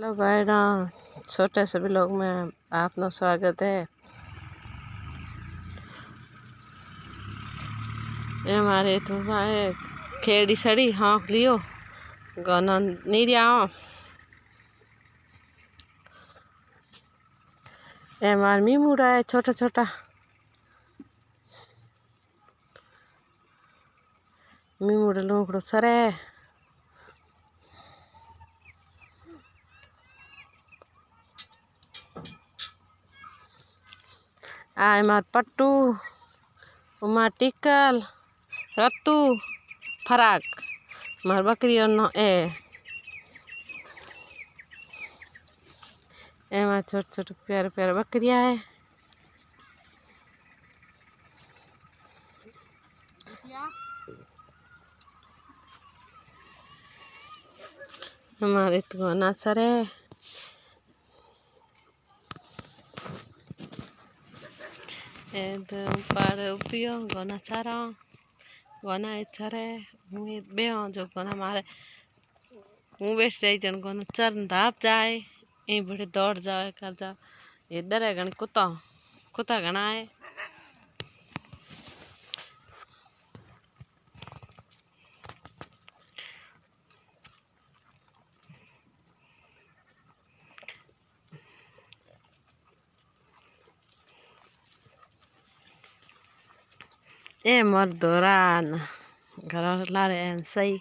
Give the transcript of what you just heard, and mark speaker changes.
Speaker 1: Hello भाई ना, छोटे से ब्लॉग में आपका स्वागत है। ये हमारे तो भाई खेड़ी सड़ी हाँक लियो गाना नहीं रहा। ये हमार मी मुड़ा है छोटा छोटा मी मुड़ा लोकड़ो सरे आय मार पट्टू उमा टिकल रत्तू फराक मार बकरी न ए मार छोटे छोटे प्यारे प्यारे बकरियां है। हमारे तो नाचर है ऊपर उपियो गोना चारा गोना इच्छारे मुझे बे जो गोना मारे मुँह बैठ रही जन गोना चरण धाप जाए यही बड़े दौड़ जाए कर जा ये डरे गण कुत्ता कुत्ता गणा है। ए मर दोरान घर लारे सही